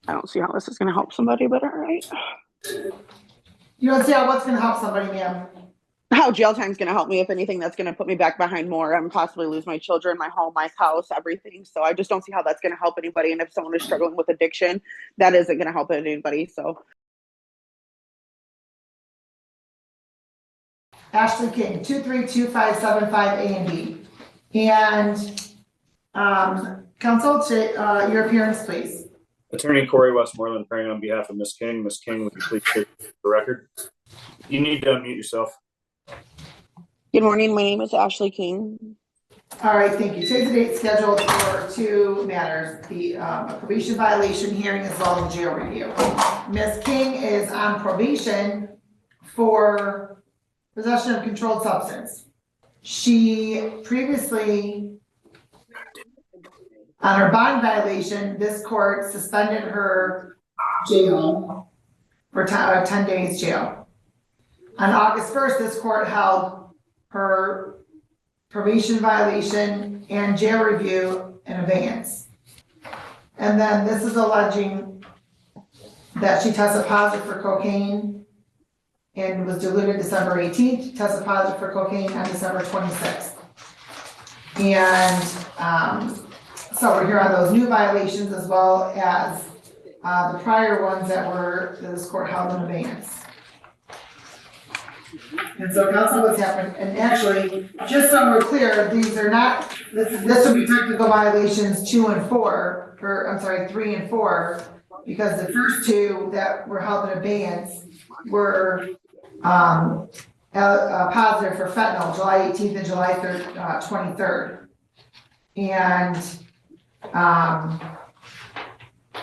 I don't see how this is going to help somebody, but all right. You don't see how what's going to help somebody, ma'am. How jail time's going to help me, if anything, that's going to put me back behind more and possibly lose my children, my home, my house, everything. So I just don't see how that's going to help anybody. And if someone is struggling with addiction, that isn't going to help anybody. So Ashley King, 232-575 A and B. And counsel, to your appearance, please. Attorney Corey Westmoreland, praying on behalf of Ms. King. Ms. King, would you please take the record? You need to unmute yourself. good morning. My name is Ashley King. All right, thank you. Today's the date scheduled for two matters, the probation violation hearing as well as jail review. Ms. King is on probation for possession of controlled substance. She previously, on her bond violation, this court suspended her jail for 10 days jail. On August 1st, this court held her probation violation and jail review in abeyance. And then this is alleging that she tested positive for cocaine and was diluted December 18th, tested positive for cocaine on December 26th. And so we're here on those new violations as well as the prior ones that this court held in abeyance. And so counsel, what's happened, and actually, just so we're clear, these are not, this would be technical violations 2 and 4, or I'm sorry, 3 and 4, because the first two that were held in abeyance were positive for fentanyl, July 18th and July 23rd. And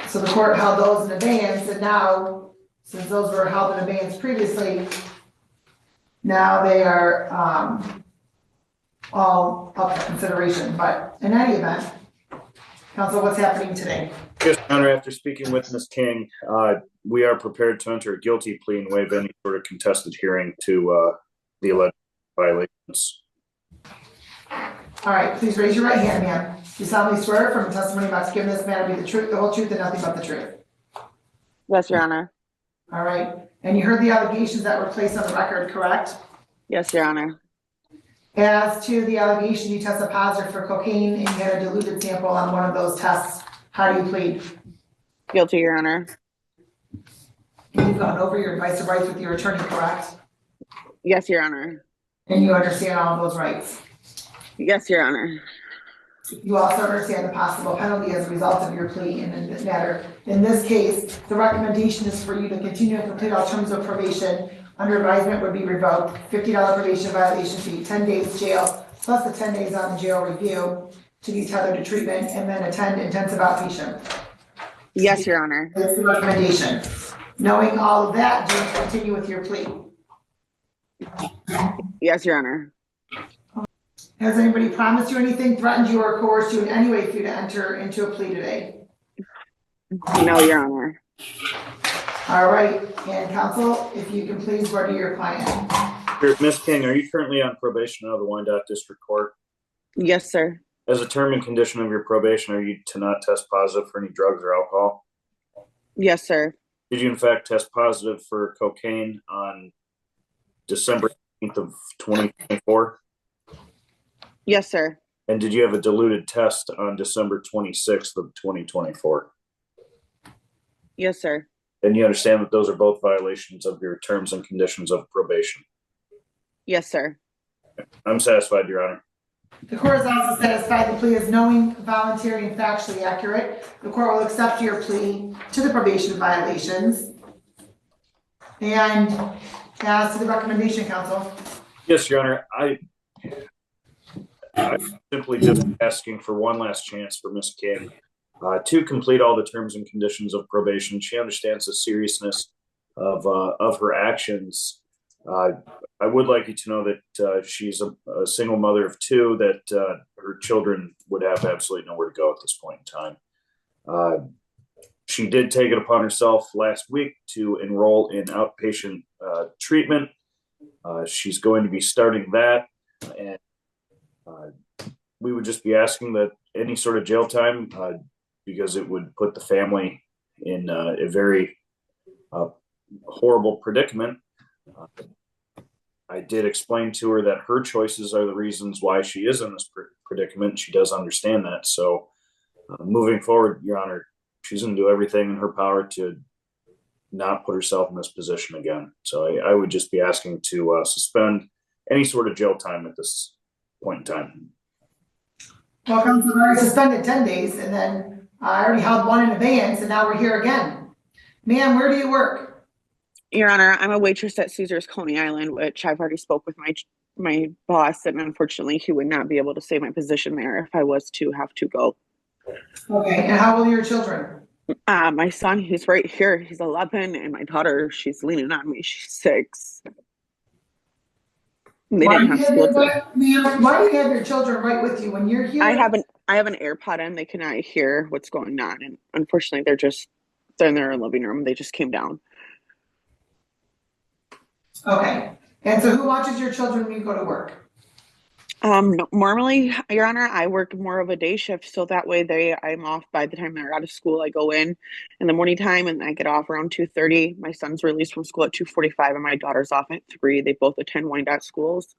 so the court held those in abeyance, and now, since those were held in abeyance previously, now they are all up for consideration. But in any event, counsel, what's happening today? Yes, Your Honor, after speaking with Ms. King, we are prepared to enter a guilty plea and waive any sort of contested hearing to the alleged violations. All right, please raise your right hand, ma'am. Do you solemnly swear from the testimony about to give this matter be the truth, the whole truth, and nothing but the truth? Yes, Your Honor. All right. And you heard the allegations that were placed on the record, correct? Yes, Your Honor. As to the allegation you tested positive for cocaine and you had a diluted sample on one of those tests, how do you plead? Guilty, Your Honor. And you've gone over your advice of rights with your attorney, correct? Yes, Your Honor. And you understand all of those rights? Yes, Your Honor. You also understand the possible penalty as a result of your plea in this matter. In this case, the recommendation is for you to continue to complete all terms of probation. Under advisement would be revoked, $50 probation violation fee, 10 days jail, plus the 10 days on the jail review to be tethered to treatment, and then attend intensive outpatient. Yes, Your Honor. That's the recommendation. Knowing all of that, do you continue with your plea? Yes, Your Honor. Has anybody promised you anything, threatened you, or coerced you in any way for you to enter into a plea today? No, Your Honor. All right, and counsel, if you can please order your client. Ms. King, are you currently on probation out of the Wyandotte District Court? Yes, sir. As a term and condition of your probation, are you to not test positive for any drugs or alcohol? Yes, sir. Did you in fact test positive for cocaine on December 18th of 2024? Yes, sir. And did you have a diluted test on December 26th of 2024? Yes, sir. And you understand that those are both violations of your terms and conditions of probation? Yes, sir. I'm satisfied, Your Honor. The court is also satisfied the plea is knowing, voluntary, and factually accurate. The court will accept your plea to the probation violations. And as to the recommendation, counsel. Yes, Your Honor. I'm simply just asking for one last chance for Ms. King to complete all the terms and conditions of probation. She understands the seriousness of her actions. I would like you to know that she's a single mother of two, that her children would have absolutely nowhere to go at this point in time. She did take it upon herself last week to enroll in outpatient treatment. She's going to be starting that, and we would just be asking that any sort of jail time, because it would put the family in a very horrible predicament. I did explain to her that her choices are the reasons why she is in this predicament. She does understand that. So moving forward, Your Honor, she's going to do everything in her power to not put herself in this position again. So I would just be asking to suspend any sort of jail time at this point in time. Well, Council, I already suspended 10 days, and then I already held one in abeyance, and now we're here again. Ma'am, where do you work? Your Honor, I'm a waitress at Caesar's Coney Island, which I've already spoke with my boss, and unfortunately, he would not be able to save my position there if I was to have to go. Okay, and how old are your children? My son, he's right here. He's 11, and my daughter, she's leaning on me. She's 6. They didn't have school today. Why do you have your children right with you when you're here? I have an AirPod in. They cannot hear what's going on, and unfortunately, they're in their living room. They just came down. Okay, and so who watches your children when you go to work? Normally, Your Honor, I work more of a day shift, so that way I'm off by the time they're out of school. I go in the morning time, and I get off around 2:30. My son's released from school at 2:45, and my daughter's off at 3. They both attend Wyandotte schools.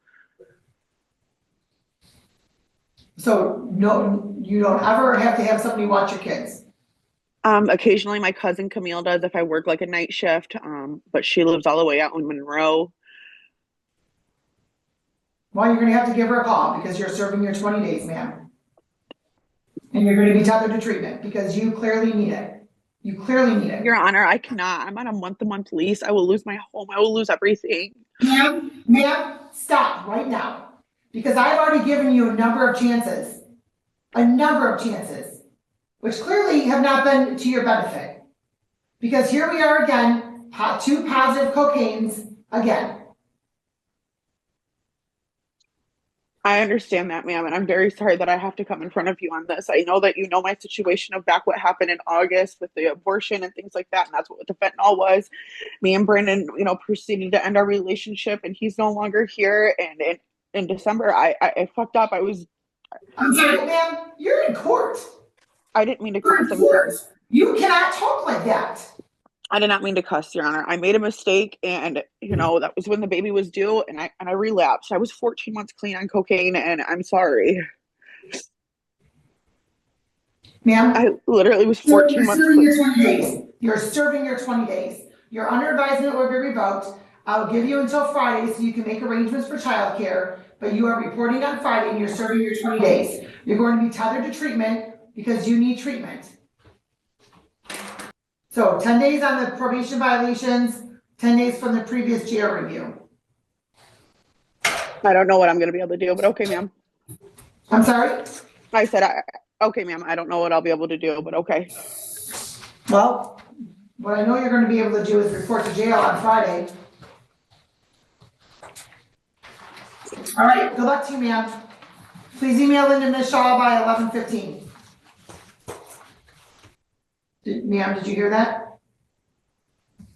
So no, you don't ever have to have somebody watch your kids? Occasionally my cousin Camille does if I work like a night shift, but she lives all the way out in Monroe. Well, you're gonna have to give her a call because you're serving your 20 days, ma'am. And you're gonna be tethered to treatment because you clearly need it. You clearly need it. Your Honor, I cannot. I'm on a month-to-month lease. I will lose my home. I will lose everything. Ma'am, stop right now. Because I've already given you a number of chances, which clearly have not been to your benefit. Because here we are again, 2 positive cocaines again. I understand that, ma'am, and I'm very sorry that I have to come in front of you on this. I know that you know my situation of back what happened in August with the abortion and things like that, and that's what the fentanyl was. Me and Brandon, proceeded to end our relationship, and he's no longer here. And in December, I fucked up. I'm sorry, ma'am, you're in court. I didn't mean to You're cuss. in court. You cannot talk like that. I did not mean to cuss, Your Honor. I made a mistake, and that was when the baby was due, and I relapsed. I was 14 months clean on cocaine, and I'm sorry. Ma'am, I literally was 14 months clean. clean. Your 20 days. You're serving your 20 days. Your under advisement will be revoked. I'll give you until Friday so you can make arrangements for childcare, but you are reporting on Friday and you're serving your 20 days. You're going to be tethered to treatment because you need treatment. So 10 days on the probation violations, 10 days from the previous jail review. I don't know what I'm going to be able to do, but okay, ma'am. I'm sorry? I said, okay, ma'am. I don't know what I'll be able to do, but okay. Well, what I know you're going to be able to do is report to jail on Friday. All right, good luck to you, ma'am. Please email into Ms. Shaw by 11:15. Ma'am, did you hear that?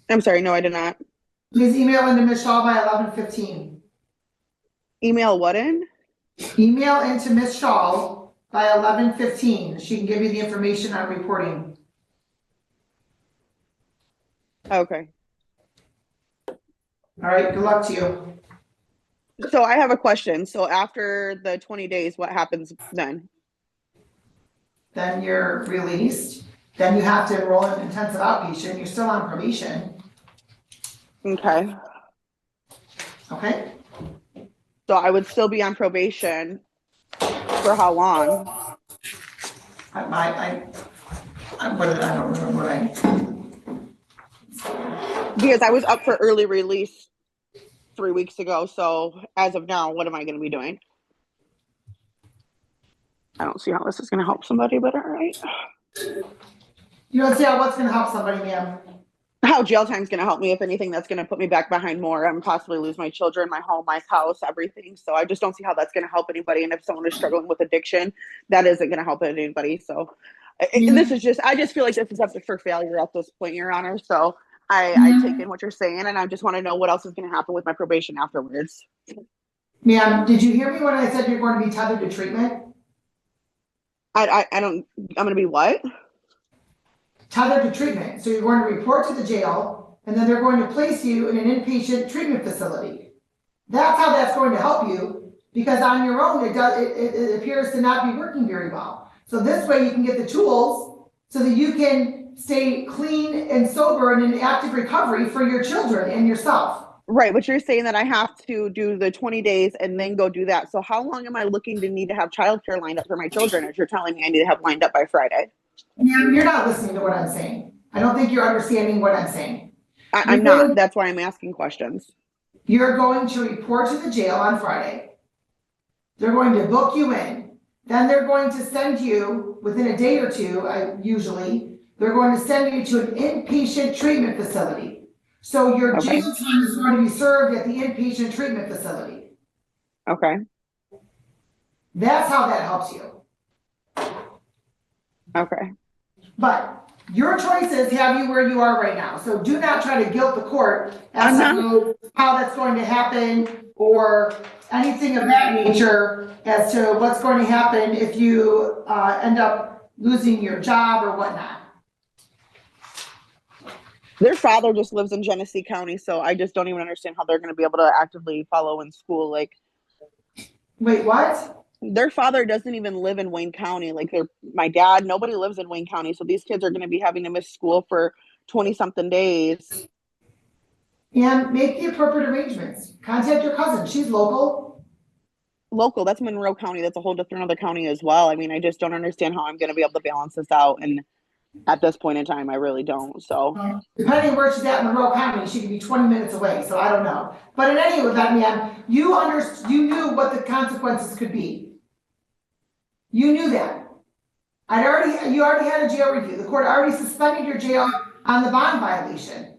I'm sorry. No, I did not. Please email into Ms. Shaw by 11:15. Email what in? Email into Ms. Shaw by 11:15. She can give you the information on reporting. Okay. All right, good luck to you. So I have a question. So after the 20 days, what happens then? Then you're released. Then you have to enroll in intensive outpatient. You're still on probation. Okay. Okay. So I would still be on probation for how long? I don't remember what Because I was up for early release 3 weeks ago. So as of now, what am I going to be doing? I don't see how this is going to help somebody, but all right. You don't see how what's going to help somebody, ma'am? How jail time is going to help me, if anything, that's going to put me back behind more and possibly lose my children, my home, my house, everything. So I just don't see how that's going to help anybody. And if someone is struggling with addiction, that isn't going to help anybody. So this is just, I just feel like this is up for failure at this point, Your Honor. So I take in what you're saying, and I just want to know what else is going to happen with my probation afterwards. Ma'am, did you hear me when I said you're going to be tethered to treatment? I don't, I'm going to be what? tethered to treatment. So you're going to report to the jail, and then they're going to place you in an inpatient treatment facility. That's how that's going to help you, because on your own, it appears to not be working very well. So this way you can get the tools so that you can stay clean and sober and in active recovery for your children and yourself. Right, but you're saying that I have to do the 20 days and then go do that. So how long am I looking to need to have childcare lined up for my children if you're telling me I need to have lined up by Friday? You're not listening to what I'm saying. I don't think you're understanding what I'm saying. I'm not. That's why I'm asking questions. You're going to report to the jail on Friday. They're going to book you in. Then they're going to send you, within a day or two, usually, they're going to send you to an inpatient treatment facility. So your Okay. jail time is going to be served at the inpatient treatment facility. Okay. That's how that helps you. Okay. But your choices have you where you are right now. So do not try to guilt the court as to how that's going to happen or anything of that nature as to what's going to happen if you end up losing your job or whatnot. Their father just lives in Genesee County, so I just don't even understand how they're going to be able to actively follow in school. Like, wait, what? Their father doesn't even live in Wayne County. Like, my dad, nobody lives in Wayne County, so these kids are going to be having to miss school for 20-something days. And make the appropriate arrangements. Contact your cousin. She's local. Local, that's Monroe County. That's a whole different other county as well. I mean, I just don't understand how I'm going to be able to balance this out. And at this point in time, I really don't. So depending where she's at in Monroe County, she could be 20 minutes away. So I don't know. But in any event, man, you knew what the consequences could be. You knew that. You already had a jail review. The court already suspended your jail on the bond violation.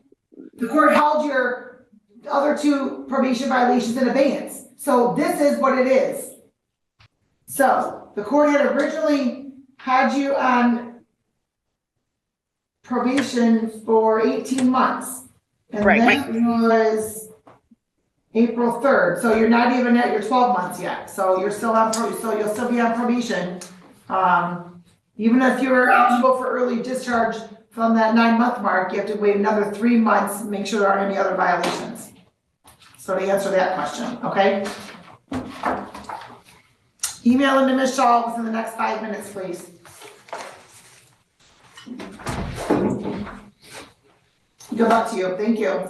The court held your other 2 probation violations in abeyance. So this is what it is. So the court had originally had you on probation for 18 months. And that was April 3rd. So you're not even at your 12 months yet. So you're still on so you'll still be on probation. Even if you're eligible for early discharge from that 9-month mark, you have to wait another 3 months, make sure there aren't any other violations. So to answer that question, okay? Email into Ms. Shaw within the next 5 minutes, please. Good luck to you. Thank you.